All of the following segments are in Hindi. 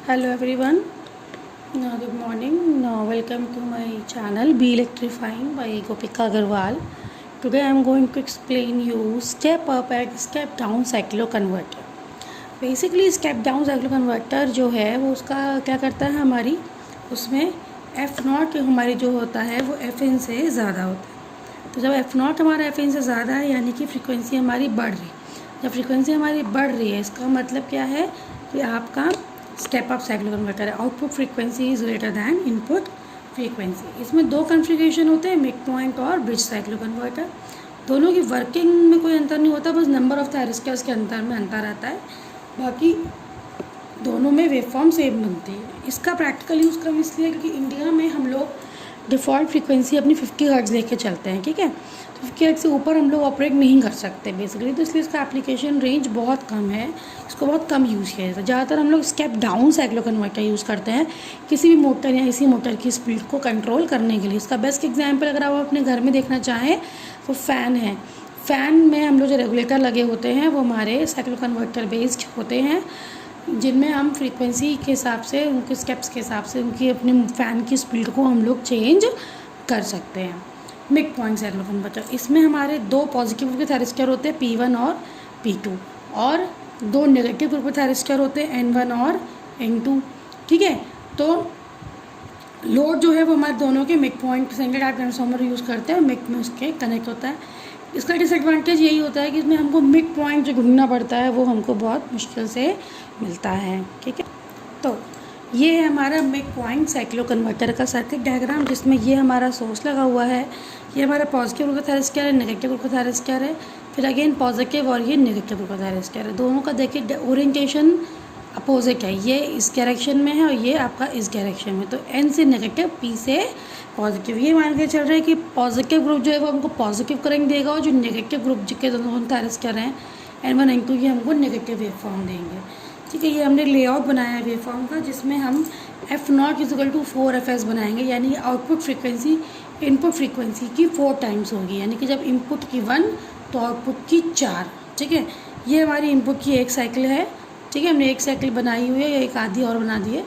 Hello everyone, good morning. Welcome to my channel Be Electrifying by Gopika Agarwal. Today I am going to explain you step up and step down cycloconverter. Basically step down cycloconverter जो है वो उसका क्या करता है, हमारी उसमें एफ़ नॉट हमारी जो होता है वो एफ एन से ज़्यादा होता है। तो जब एफ़ नॉट हमारा एफ एन से ज़्यादा है यानी कि फ्रीक्वेंसी हमारी बढ़ रही है। जब फ्रीक्वेंसी हमारी बढ़ रही है इसका मतलब क्या है कि आपका स्टेप अप साइक्लोकन्वर्टर है। Output frequency is greater than input frequency. इसमें दो कॉन्फ़िगरेशन होते हैं, मिड पॉइंट और ब्रिज साइक्लोकन्वर्टर। दोनों की वर्किंग में कोई अंतर नहीं होता, बस नंबर ऑफ़ थायरिस्टर्स के अंतर में अंतर आता है, बाकी दोनों में वेवफॉर्म सेम बनती है। इसका प्रैक्टिकल यूज़ कम इसलिए क्योंकि इंडिया में हम लोग डिफ़ॉल्ट फ्रीक्वेंसी अपनी 50 हर्ट्ज़ लेके चलते हैं, ठीक है। तो 50 हर्ट्ज़ से ऊपर हम लोग ऑपरेट नहीं कर सकते बेसिकली, तो इसलिए इसका एप्लीकेशन रेंज बहुत कम है, इसको बहुत कम यूज़ किया जाता है। ज़्यादातर हम लोग स्टेप डाउन साइक्लोकन्वर्टर यूज़ करते हैं किसी भी मोटर या इसी मोटर की स्पीड को कंट्रोल करने के लिए। इसका बेस्ट एग्जाम्पल अगर आप अपने घर में देखना चाहें तो फ़ैन है। फ़ैन में हम लोग जो रेगुलेटर लगे होते हैं वो हमारे साइक्लोकन्वर्टर बेस्ड होते हैं, जिनमें हम फ्रीक्वेंसी के हिसाब से, उनके स्टेप्स के हिसाब से उनकी अपने फ़ैन की स्पीड को हम लोग चेंज कर सकते हैं। मिड पॉइंट साइक्लोकन्वर्टर, इसमें हमारे दो पॉजिटिव ग्रुप के थायरिस्टर होते हैं P1 और P2, और दो नेगेटिव ग्रुप के थायरिस्टर होते हैं N1 और N2, ठीक है। तो लोड जो है वो हमारे दोनों के mid point single type transformer use करते हैं और मिड में उसके कनेक्ट होता है। इसका डिसएडवांटेज यही होता है कि इसमें हमको मिड पॉइंट जो ढूंढना पड़ता है वो हमको बहुत मुश्किल से मिलता है, ठीक है। तो ये है हमारा मिड पॉइंट साइक्लोकन्वर्टर का सर्किट डायग्राम, जिसमें ये हमारा सोर्स लगा हुआ है, ये हमारा पॉजिटिव ग्रुप का थायरिस्टर है, नेगेटिव ग्रुप का थायरिस्टर है, फिर अगेन पॉजिटिव और ये नेगेटिव ग्रुप का थायरिस्टर है। दोनों का देखिए ओरिएंटेशन अपोजिट है, ये इस डायरेक्शन में है और ये आपका इस डायरेक्शन में। तो N से नेगेटिव, P से पॉजिटिव। ये मान के चल रहा है कि पॉजिटिव ग्रुप जो है वो हमको पॉजिटिव करंट देगा और जो नेगेटिव ग्रुप के दोनों थायरिस्टर हैं N1 N2 ये हमको नेगेटिव वेवफॉर्म देंगे, ठीक है। ये हमने लेआउट बनाया है वेवफॉर्म का, जिसमें हम F not equal to 4FS बनाएंगे, यानी कि आउटपुट फ्रीक्वेंसी इनपुट फ्रीक्वेंसी की 4 टाइम्स होगी, यानी कि जब इनपुट की 1 तो आउटपुट की 4, ठीक है। ये हमारी इनपुट की एक साइकिल है, ठीक है। हमने एक साइकिल बनाई हुई है, एक आधी और बना दी है,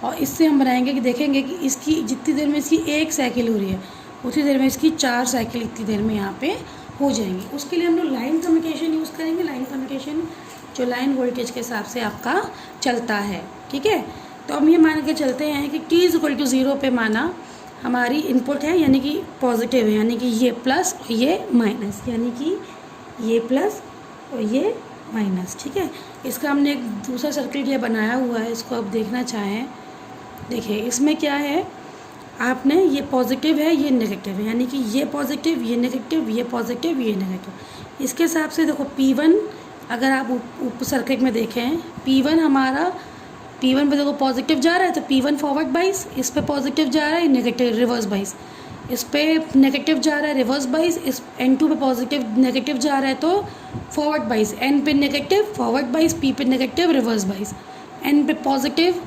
और इससे हम बनाएंगे कि देखेंगे कि इसकी जितनी देर में इसकी एक साइकिल हो रही है उतनी देर में इसकी 4 साइकिल इतनी देर में यहाँ पे हो जाएंगी। उसके लिए हम लोग लाइन कम्युनिकेशन यूज़ करेंगे। लाइन कम्युनिकेशन जो लाइन वोल्टेज के हिसाब से आपका चलता है, ठीक है। तो हम ये मान के चलते हैं कि t=0 पे माना हमारी इनपुट है, यानी कि पॉजिटिव है, यानी कि ये प्लस और ये माइनस, यानी कि ये प्लस और ये माइनस, ठीक है। इसका हमने एक दूसरा सर्किट ये बनाया हुआ है, इसको आप देखना चाहें, देखिए इसमें क्या है, आपने ये पॉजिटिव है ये नेगेटिव है, यानी कि ये पॉजिटिव ये नेगेटिव, ये पॉजिटिव ये नेगेटिव। इसके हिसाब से देखो P1 अगर आप ऊपर सर्किट में देखें, P1 हमारा P1 पे देखो पॉजिटिव जा रहा है तो P1 फॉरवर्ड बाइस, इस पे पॉजिटिव जा रहा है नेगेटिव रिवर्स बाइस, इस पे नेगेटिव जा रहा है रिवर्स बाइस, इस N2 पे पॉजिटिव नेगेटिव जा रहा है तो फॉरवर्ड बाइस, N पे नेगेटिव फॉरवर्ड बाइस, P पे नेगेटिव रिवर्स बाइस, N पे पॉजिटिव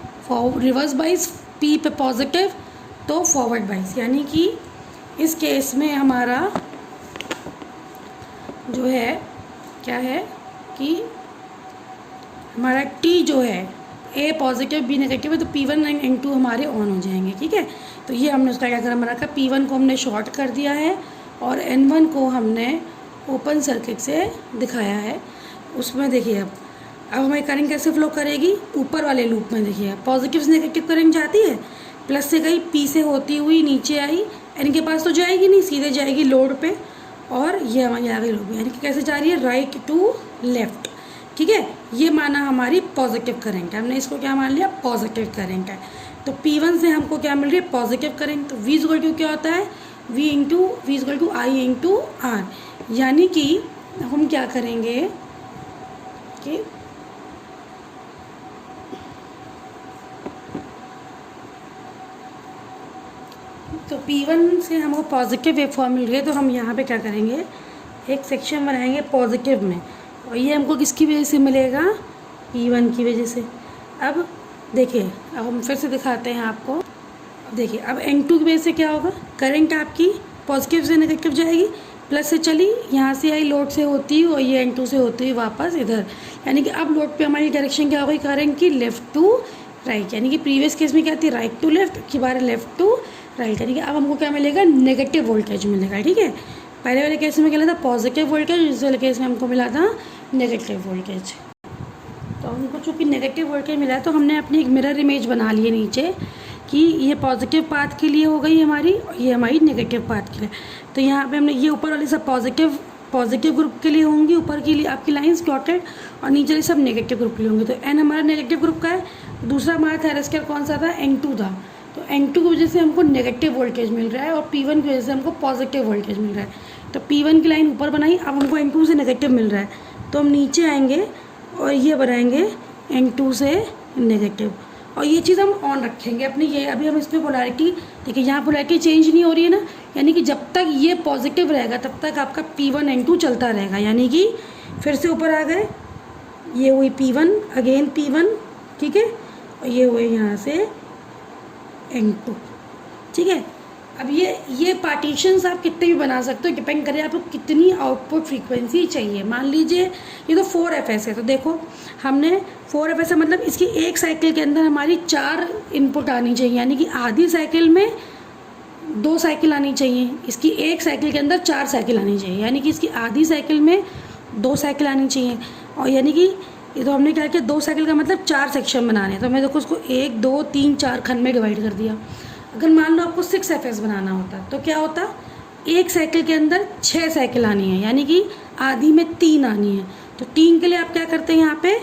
रिवर्स बाइस, P पे पॉजिटिव तो फॉरवर्ड बाइस। यानी कि इस केस में हमारा जो है क्या है कि हमारा T जो है A पॉजिटिव B नेगेटिव है तो P1 एंड N2 हमारे ऑन हो जाएंगे, ठीक है। तो ये हमने उसका डायग्राम बना रखा, P1 को हमने शॉर्ट कर दिया है और N1 को हमने ओपन सर्किट से दिखाया है। उसमें देखिए अब हमारी करंट कैसे फ्लो करेगी, ऊपर वाले लूप में देखिए पॉजिटिव से नेगेटिव करंट जाती है, प्लस से गई P से होती हुई नीचे आई, N के पास तो जाएगी नहीं, सीधे जाएगी लोड पे, और ये हमारी आ गई लोड, यानी कि कैसे जा रही है राइट टू लेफ्ट, ठीक है। ये माना हमारी पॉजिटिव करंट है, हमने इसको क्या मान लिया पॉजिटिव करंट है। तो P1 से हमको क्या मिल रही है पॉजिटिव करंट, तो V क्या होता है V/I/R, यानी कि हम क्या करेंगे कि तो P1 से हमको पॉजिटिव वेवफॉर्म मिल रही है, तो हम यहाँ पे क्या करेंगे एक सेक्शन बनाएंगे पॉजिटिव में, और ये हमको किसकी वजह से मिलेगा P1 की वजह से। अब देखिए अब हम फिर से दिखाते हैं आपको, देखिए अब N2 की वजह से क्या होगा, करंट आपकी पॉजिटिव से नेगेटिव जाएगी, प्लस से चली यहाँ से आई लोड से होती और ये N2 से होती हुई वापस इधर, यानी कि अब लोड पे हमारी डायरेक्शन क्या हो गई करंट की लेफ़्ट टू राइट, यानी कि प्रीवियस केस में क्या थी, राइट टू लेफ्ट, की बार लेफ्ट टू राइट, यानी कि अब हमको क्या मिलेगा, नेगेटिव वोल्टेज मिलेगा। ठीक है, पहले वाले केस में क्या मिला था, पॉजिटिव वोल्टेज, इस वाले केस में हमको मिला था नेगेटिव वोल्टेज। तो हमको चूँकि नेगेटिव वोल्टेज मिला तो हमने अपनी एक मिरर इमेज बना ली है नीचे कि ये पॉजिटिव पाथ के लिए हो गई हमारी और ये हमारी नेगेटिव पाथ के लिए। तो यहाँ पे हमने ये ऊपर वाली सब पॉजिटिव ग्रुप के लिए होंगी, ऊपर के लिए आपकी लाइंस डॉटेड, और नीचे वाली सब नेगेटिव ग्रुप के लिए होंगे। तो एन हमारा नेगेटिव ग्रुप का है, दूसरा हमारा थायरोस्केयर कौन सा था, N2 था। तो N2 की वजह से हमको नेगेटिव वोल्टेज मिल रहा है और P1 की वजह से हमको पॉजिटिव वोल्टेज मिल रहा है। तो P1 की लाइन ऊपर बनाई, अब हमको N2 से नेगेटिव मिल रहा है, तो हम नीचे आएंगे और ये बनाएंगे N2 से नेगेटिव, और ये चीज़ हम ऑन रखेंगे अपनी। ये अभी हम इसमें पोलैरिटी देखिए, यहाँ पोलैरिटी चेंज नहीं हो रही है ना, यानी कि जब तक ये पॉजिटिव रहेगा तब तक आपका P1 N2 चलता रहेगा। यानी कि फिर से ऊपर आ गए, ये हुई P1 अगेन P1, ठीक है, और ये हुए यहाँ से N2। ठीक है, अब ये पार्टीशंस आप कितने भी बना सकते हो, डिपेंड करे आपको कितनी आउटपुट फ्रीक्वेंसी चाहिए। मान लीजिए ये तो 4FS है, तो देखो हमने 4FS है, मतलब इसकी एक साइकिल के अंदर हमारी 4 इनपुट आनी चाहिए, यानी कि आधी साइकिल में 2 साइकिल आनी चाहिए, इसकी एक साइकिल के अंदर 4 साइकिल आनी चाहिए, यानी कि इसकी आधी साइकिल में 2 साइकिल आनी चाहिए। और यानी कि ये तो हमने क्या किया, 2 साइकिल का मतलब 4 सेक्शन बनाने हैं, तो मैं देखो उसको 1 2 3 4 खंड में डिवाइड कर दिया। अगर मान लो आपको 6FS बनाना होता तो क्या होता, एक साइकिल के अंदर 6 साइकिल आनी है, यानी कि आधी में 3 आनी है। तो 3 के लिए आप क्या करते हैं, यहाँ पे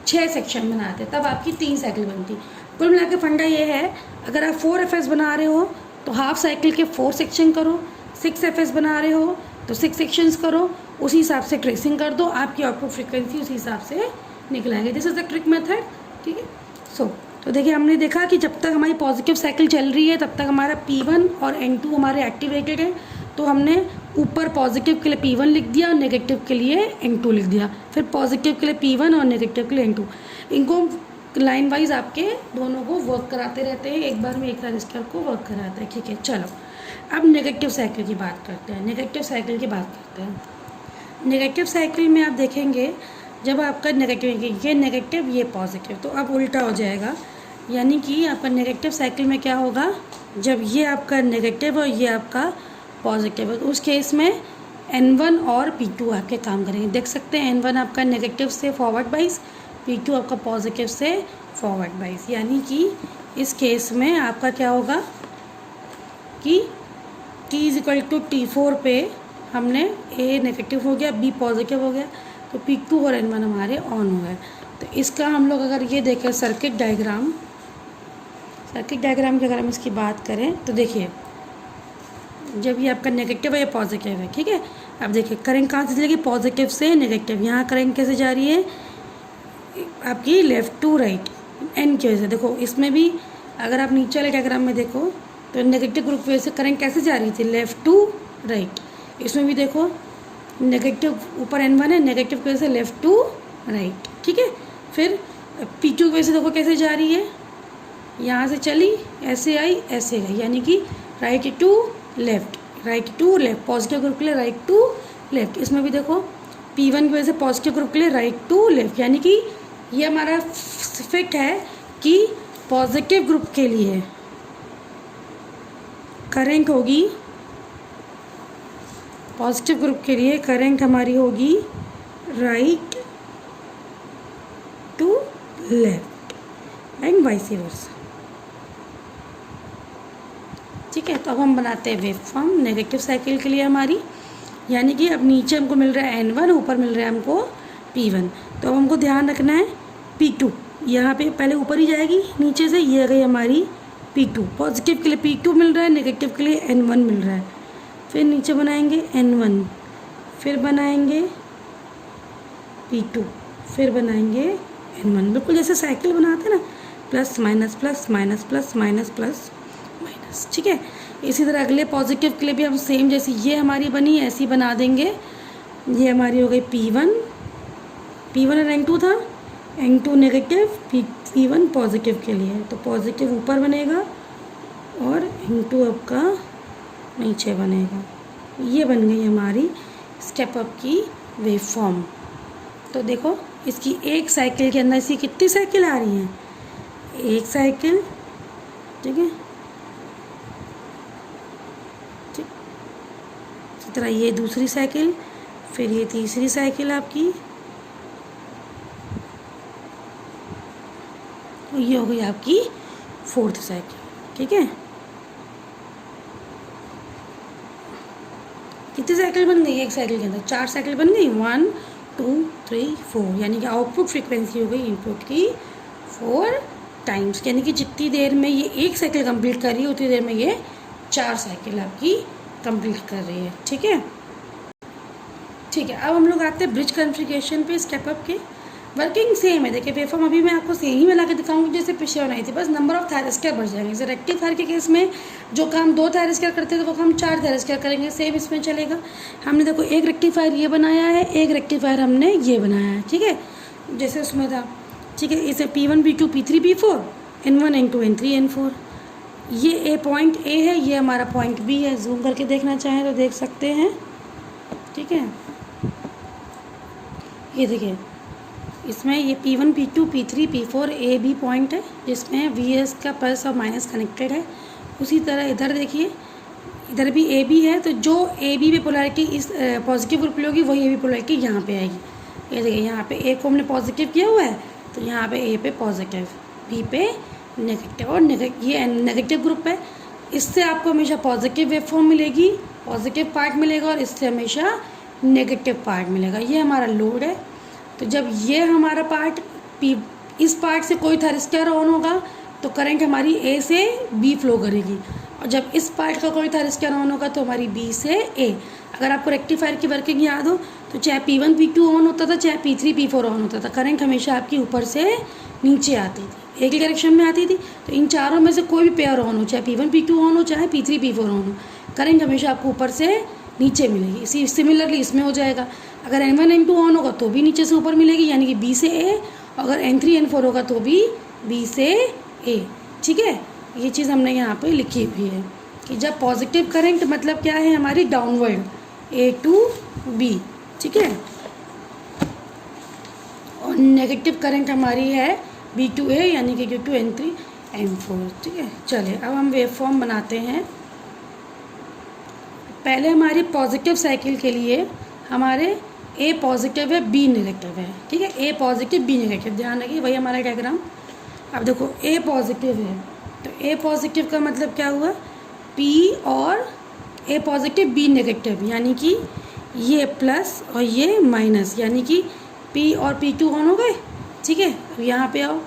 6 सेक्शन बनाते हैं, तब आपकी 3 साइकिल बनती। कुल मिला के फंडा ये है, अगर आप 4FS बना रहे हो तो हाफ साइकिल के 4 सेक्शन करो, 6FS बना रहे हो तो 6 सेक्शंस करो, उसी हिसाब से ट्रेसिंग कर दो, आपकी आउटपुट फ्रीक्वेंसी उसी हिसाब से निकल आएगी। This is the trick method. ठीक है, तो देखिए हमने देखा कि जब तक हमारी पॉजिटिव साइकिल चल रही है तब तक हमारा P1 और N2 हमारे एक्टिवेटेड है, तो हमने ऊपर पॉजिटिव के लिए P1 लिख दिया और नेगेटिव के लिए N2 लिख दिया, फिर पॉजिटिव के लिए P1 और नेगेटिव के लिए N2। इनको लाइन वाइज आपके दोनों को वर्क कराते रहते हैं, एक बार में एक रजिस्टर को वर्क कराता है। ठीक है, चलो अब नेगेटिव साइकिल की बात करते हैं। नेगेटिव साइकिल में आप देखेंगे जब आपका नेगेटिव, ये नेगेटिव ये पॉजिटिव, तो अब उल्टा हो जाएगा, यानी कि आपका नेगेटिव साइकिल में क्या होगा, जब ये आपका नेगेटिव और ये आपका पॉजिटिव है तो उस केस में N1 और P2 आपके काम करेंगे। देख सकते हैं N1 आपका नेगेटिव से फॉरवर्ड बाइस, P2 आपका पॉजिटिव से फॉरवर्ड बाइस, यानी कि इस केस में आपका क्या होगा कि T=T4 पे हमने A नेगेटिव हो गया, B पॉजिटिव हो गया, तो P2 और N1 हमारे ऑन हो गए। तो इसका हम लोग अगर ये देखें सर्किट डायग्राम की अगर हम इसकी बात करें तो देखिए जब ये आपका नेगेटिव है या पॉजिटिव है, ठीक है, अब देखिए करंट कहाँ से चलेगी, पॉजिटिव से नेगेटिव। यहाँ करंट कैसे जा रही है आपकी, लेफ़्ट टू राइट, एन की वजह से। देखो इसमें भी अगर आप नीचे वाले डायग्राम में देखो तो नेगेटिव ग्रुप की वजह से करंट कैसे जा रही थी, लेफ़्ट टू राइट। इसमें भी देखो नेगेटिव ऊपर N1 है, नेगेटिव की वजह से लेफ़्ट टू राइट, ठीक है। फिर P2 की वजह से देखो कैसे जा रही है, यहाँ से चली ऐसे आई ऐसे गई, यानी कि right to left, positive group के लिए राइट टू लेफ़्ट। इसमें भी देखो P1 की वजह से पॉजिटिव ग्रुप के लिए राइट टू लेफ़्ट, यानी कि ये हमारा फिट है कि पॉजिटिव ग्रुप के लिए करंट होगी, पॉजिटिव ग्रुप के लिए करंट हमारी होगी right to left and vice versa. ठीक है, तो अब हम बनाते हैं वेव फॉर्म नेगेटिव साइकिल के लिए हमारी, यानी कि अब नीचे हमको मिल रहा है N1, ऊपर मिल रहा है हमको P1। तो अब हमको ध्यान रखना है P2 यहाँ पे पहले ऊपर ही जाएगी, नीचे से ये गई हमारी P2। पॉजिटिव के लिए P2 मिल रहा है, नेगेटिव के लिए N1 मिल रहा है। फिर नीचे बनाएंगे N1, फिर बनाएंगे P2, फिर बनाएंगे N1, बिल्कुल जैसे साइकिल बनाते हैं ना, plus minus plus minus plus minus plus minus. ठीक है, इसी तरह अगले पॉजिटिव के लिए भी हम सेम जैसे ये हमारी बनी ऐसी बना देंगे। ये हमारी हो गई P1 और N2 था, N2 नेगेटिव, P1 पॉजिटिव के लिए, तो पॉजिटिव ऊपर बनेगा और N2 आपका नीचे बनेगा। ये बन गई हमारी स्टेप अप की वेव फॉर्म। तो देखो इसकी एक साइकिल के अंदर इसकी कितनी साइकिल आ रही हैं, एक साइकिल, ठीक है, ठीक। इसी तरह ये दूसरी साइकिल, फिर ये तीसरी साइकिल आपकी, तो ये हो गई आपकी फोर्थ साइकिल, ठीक है। कितनी साइकिल बन गई एक साइकिल के अंदर? 4 साइकिल बन गई, 1 2 3 4, यानी कि आउटपुट फ्रीक्वेंसी हो गई इनपुट की 4 टाइम्स, यानी कि जितनी देर में ये एक साइकिल कंप्लीट कर रही है उतनी देर में ये 4 साइकिल आपकी कंप्लीट कर रही है, ठीक है। ठीक है, अब हम लोग आते हैं ब्रिज कॉन्फ़िगरेशन पे स्टेप अप के। वर्किंग सेम है, देखिए वेवफॉर्म अभी मैं आपको सेम ही बना के दिखाऊंगी जैसे पीछे बनाई थी, बस नंबर ऑफ थायरिस्टर बढ़ जाएंगे। जैसे रेक्टिफायर के केस में जो काम 2 थायरिस्टर करते थे वो काम 4 थायरिस्टर करेंगे, सेम इसमें चलेगा। हमने देखो एक रेक्टिफायर ये बनाया है, एक रेक्टिफायर हमने ये बनाया है, ठीक है, जैसे उसमें था, ठीक है। इसे P1 P2 P3 P4, N1 N2 N3 N4। ये पॉइंट ए है, ये हमारा पॉइंट बी है। जूम करके देखना चाहें तो देख सकते हैं, ठीक है। ये देखिए इसमें ये P1 P2 P3 P4 A B point है जिसमें VS का प्लस और माइनस कनेक्टेड है। उसी तरह इधर देखिए, इधर भी ए बी है, तो जो ए बी पे पोलैरिटी इस पॉजिटिव ग्रुप होगी वही ए बी पोलैरिटी यहाँ पे आएगी। ये देखिए यहाँ पे ए को हमने पॉजिटिव किया हुआ है, तो यहाँ पे ए पे पॉजिटिव, बी पे नेगेटिव, और ये नेगेटिव ग्रुप है। इससे आपको हमेशा पॉजिटिव वेव फॉर्म मिलेगी, पॉजिटिव पार्ट मिलेगा, और इससे हमेशा नेगेटिव पार्ट मिलेगा। ये हमारा लोड है। तो जब ये हमारा पार्ट इस पार्ट से कोई थायरिस्टर ऑन होगा तो करंट हमारी ए से बी फ्लो करेगी, और जब इस पार्ट का कोई थायरिस्टर ऑन होगा तो हमारी बी से ए। अगर आपको रेक्टिफायर की वर्किंग याद हो तो चाहे P1 P2 ऑन होता था, चाहे P3 P4 ऑन होता था, करंट हमेशा आपकी ऊपर से नीचे आती थी, एक ही डायरेक्शन में आती थी। तो इन चारों में से कोई भी पेयर ऑन हो, चाहे P1 P2 ऑन हो, चाहे P3 P4 ऑन हो, करंट हमेशा आपको ऊपर से नीचे मिलेगी। इसी सिमिलरली इसमें हो जाएगा, अगर N1 N2 ऑन होगा तो भी नीचे से ऊपर मिलेगी, यानी कि बी से ए, अगर N3 N4 होगा तो भी बी से ए, ठीक है। ये चीज़ हमने यहाँ पे लिखी हुई है कि जब पॉजिटिव करंट मतलब क्या है हमारी डाउनवर्ड ए टू बी, ठीक है, और नेगेटिव करंट हमारी है बी टू ए, यानी कि Q2 N3 N4, ठीक है। चलिए अब हम वेव फॉर्म बनाते हैं। पहले हमारी पॉजिटिव साइकिल के लिए हमारे ए पॉजिटिव है, बी नेगेटिव है, ठीक है, ए पॉजिटिव बी नेगेटिव, ध्यान रखिए वही हमारा डायग्राम। अब देखो ए पॉजिटिव है, तो ए पॉजिटिव का मतलब क्या हुआ, पी और ए पॉजिटिव बी नेगेटिव, यानी कि ये प्लस और ये माइनस, यानी कि पी और P2 ऑन हो गए, ठीक है। अब यहाँ पे आओ,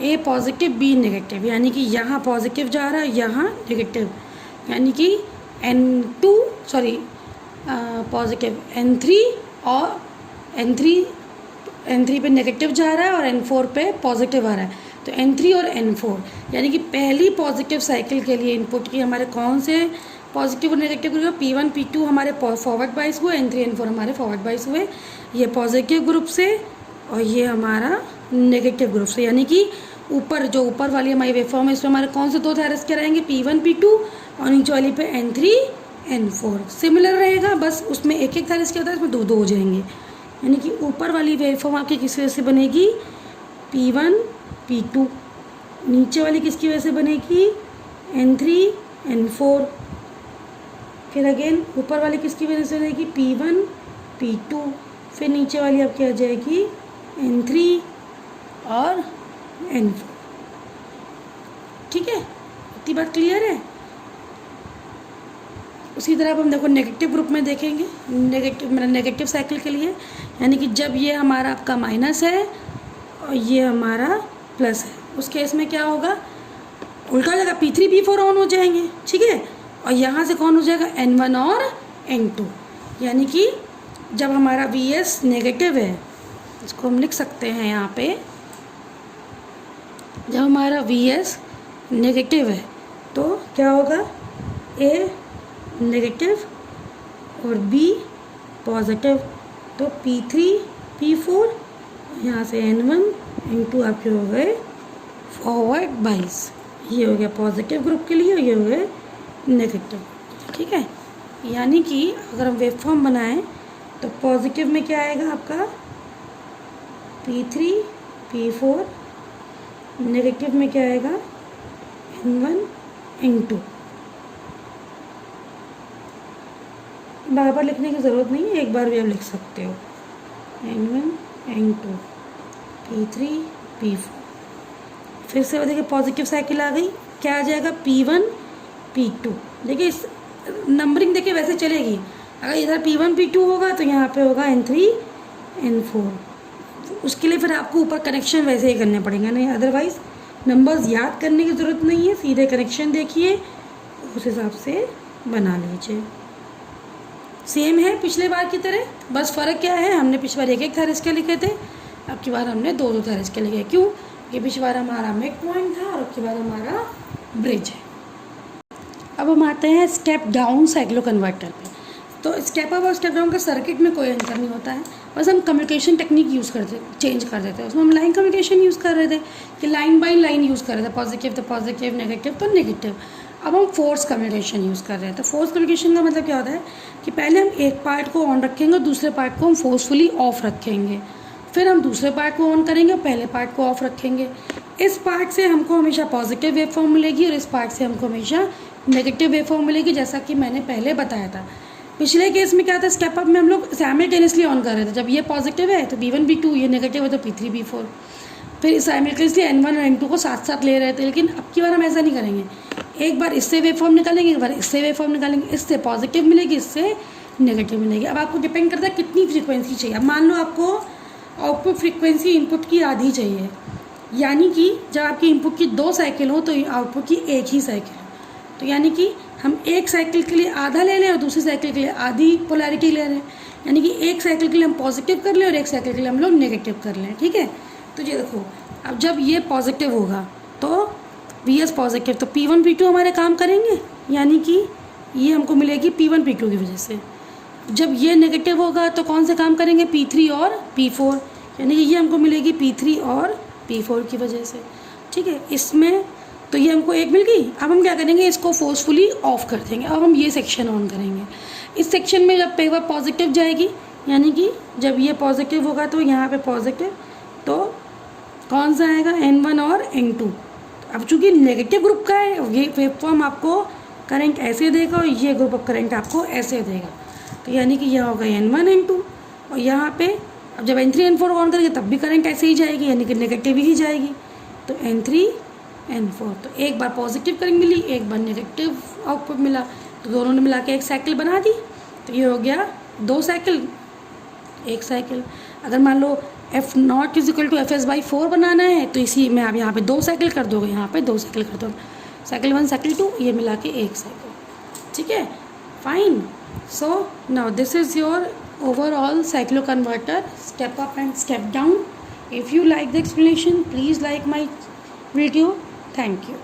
ए पॉजिटिव बी नेगेटिव, यानी कि यहाँ पॉजिटिव जा रहा है, यहाँ नेगेटिव, यानी कि पॉजिटिव N3 और N3 पे नेगेटिव जा रहा है और N4 पे पॉजिटिव आ रहा है। तो N3 और N4, यानी कि पहली पॉजिटिव साइकिल के लिए इनपुट की हमारे कौन से पॉजिटिव और नेगेटिव ग्रुप, P1 P2 हमारे फॉरवर्ड बाइस हुए, N3 N4 हमारे फॉरवर्ड बाइस हुए, ये पॉजिटिव ग्रुप से और ये हमारा नेगेटिव ग्रुप से। यानी कि ऊपर जो ऊपर वाली हमारी वेवफॉर्म है इसमें हमारे कौन से 2 थायरिस्टर रहेंगे, P1 P2, और नीचे वाली पे N3 N4। सिमिलर रहेगा, बस उसमें एक एक थायरिस्टर होता है, इसमें 2 हो जाएंगे। यानी कि ऊपर वाली वेवफॉर्म आपकी किस वजह से बनेगी, P1 P2, नीचे वाली किसकी वजह से बनेगी, N3 N4, फिर अगेन ऊपर वाली किसकी वजह से बनेगी, P1 P2, फिर नीचे वाली आपकी आ जाएगी N3 और N4, ठीक है। इतनी बात क्लियर है। उसी तरह अब हम देखो नेगेटिव ग्रुप में देखेंगे, नेगेटिव साइकिल के लिए, यानी कि जब ये हमारा आपका माइनस है और ये हमारा प्लस है, उस केस में क्या होगा, उल्टा हो जाएगा, P3 P4 ऑन हो जाएंगे, ठीक है, और यहाँ से कौन हो जाएगा, N1 और N2, यानी कि जब हमारा VS नेगेटिव है, इसको हम लिख सकते हैं यहाँ पे, जब हमारा VS नेगेटिव है तो क्या होगा, A नेगेटिव और B पॉजिटिव, तो P3 P4, यहाँ से N1 N2 आपके हो गए फॉरवर्ड बाइस। ये हो गया पॉजिटिव ग्रुप के लिए, ये हो गए नेगेटिव, ठीक है। यानी कि अगर हम वेव फॉर्म बनाएं तो पॉजिटिव में क्या आएगा आपका, P3 P4, नेगेटिव में क्या आएगा, N1 N2। बार बार लिखने की ज़रूरत नहीं है, एक बार भी आप लिख सकते हो, N1 N2 P3 P4। फिर से देखिए पॉजिटिव साइकिल आ गई, क्या आ जाएगा, P1 P2। देखिए इस नंबरिंग देखिए वैसे चलेगी, अगर इधर P1 P2 होगा तो यहाँ पे होगा N3 N4। उसके लिए फिर आपको ऊपर कनेक्शन वैसे ही करने पड़ेंगे, नहीं अदरवाइज़ नंबर्स याद करने की ज़रूरत नहीं है, सीधे कनेक्शन देखिए उस हिसाब से बना लीजिए। सेम है पिछले बार की तरह, बस फ़र्क क्या है, हमने पिछली बार एक एक थर्स के लिखे थे, अब की बार हमने दो दो थर्स के लिखे। क्यों, कि पिछली बार हमारा मिड पॉइंट था और अब की बार हमारा ब्रिज है। अब हम आते हैं स्टेप डाउन साइक्लो कन्वर्टर पे। तो स्टेप अप और स्टेप डाउन का सर्किट में कोई अंतर नहीं होता है, बस हम कम्युनिकेशन टेक्निक यूज़ करते चेंज कर देते हैं। उसमें हम लाइन कम्युनिकेशन यूज़ कर रहे थे कि लाइन बाई लाइन यूज़ कर रहे थे, पॉजिटिव तो पॉजिटिव, नेगेटिव तो नेगेटिव। अब हम फोर्स कम्युनिकेशन यूज़ कर रहे हैं। तो फोर्स कम्युनिकेशन का मतलब क्या होता है कि पहले हम एक पार्ट को ऑन रखेंगे और दूसरे पार्ट को हम फोर्सफुली ऑफ रखेंगे, फिर हम दूसरे पार्ट को ऑन करेंगे और पहले पार्ट को ऑफ रखेंगे। इस पार्ट से हमको हमेशा पॉजिटिव वेव फॉर्म मिलेगी और इस पार्ट से हमको हमेशा नेगेटिव वेव फॉर्म मिलेगी, जैसा कि मैंने पहले बताया था। पिछले केस में क्या था, स्टेप अप में हम लोग साइमल्टेनियसली ऑन कर रहे थे, जब ये पॉजिटिव है तो B1 B2, ये नेगेटिव है तो P3 P4, फिर साइमल्टेनियसली N1 और N2 को साथ साथ ले रहे थे। लेकिन अब की बार हम ऐसा नहीं करेंगे, एक बार इससे वेव फॉर्म निकालेंगे, एक बार इससे वेव फॉर्म निकालेंगे, इससे पॉजिटिव मिलेगी, इससे नेगेटिव मिलेगी। अब आपको डिपेंड करता है कितनी फ्रीक्वेंसी चाहिए। अब मान लो आपको आउटपुट फ्रीक्वेंसी इनपुट की आधी चाहिए, यानी कि जब आपकी इनपुट की 2 साइकिल हो तो आउटपुट की एक ही साइकिल हो, तो यानी कि हम एक साइकिल के लिए आधा ले लें और दूसरी साइकिल के लिए आधी पोलैरिटी ले लें, यानी कि एक साइकिल के लिए हम पॉजिटिव कर लें और एक साइकिल के लिए हम लोग नेगेटिव कर लें। ठीक है, तो ये देखो, अब जब ये पॉजिटिव होगा तो VS पॉजिटिव, तो P1 P2 हमारे काम करेंगे, यानी कि ये हमको मिलेगी P1 P2 की वजह से। जब ये नेगेटिव होगा तो कौन से काम करेंगे, P3 और P4, यानी कि ये हमको मिलेगी P3 और P4 की वजह से। ठीक है, इसमें तो ये हमको एक मिल गई। अब हम क्या करेंगे, इसको फोर्सफुली ऑफ कर देंगे। अब हम ये सेक्शन ऑन करेंगे। इस सेक्शन में जब पेपर पॉजिटिव जाएगी, यानी कि जब ये पॉजिटिव होगा तो यहाँ पे पॉजिटिव, तो कौन सा आएगा, N1 और N2। अब चूँकि नेगेटिव ग्रुप का है, ये वेव फॉर्म आपको करंट ऐसे देगा और ये ग्रुप ऑफ करंट आपको ऐसे देगा, तो यानी कि यह होगा N1 N2। और यहाँ पे अब जब N3 N4 ऑन करेंगे तब भी करंट ऐसे ही जाएगी, यानी कि नेगेटिव ही जाएगी, तो N3 N4। तो एक बार पॉजिटिव करंट मिली, एक बार नेगेटिव आउटपुट मिला, तो दोनों ने मिला के एक साइकिल बना दी। तो ये हो गया 2 साइकिल, एक साइकिल। अगर मान लो F0 = Fs/4 बनाना है तो इसी में आप यहाँ पे 2 साइकिल कर दोगे, यहाँ पे 2 साइकिल कर दोगे, साइकिल 1 साइकिल 2, ये मिला के एक साइकिल। ठीक है, fine. So now this is your overall cyclo converter, step up and step down. If you like the explanation, please like my video. Thank you.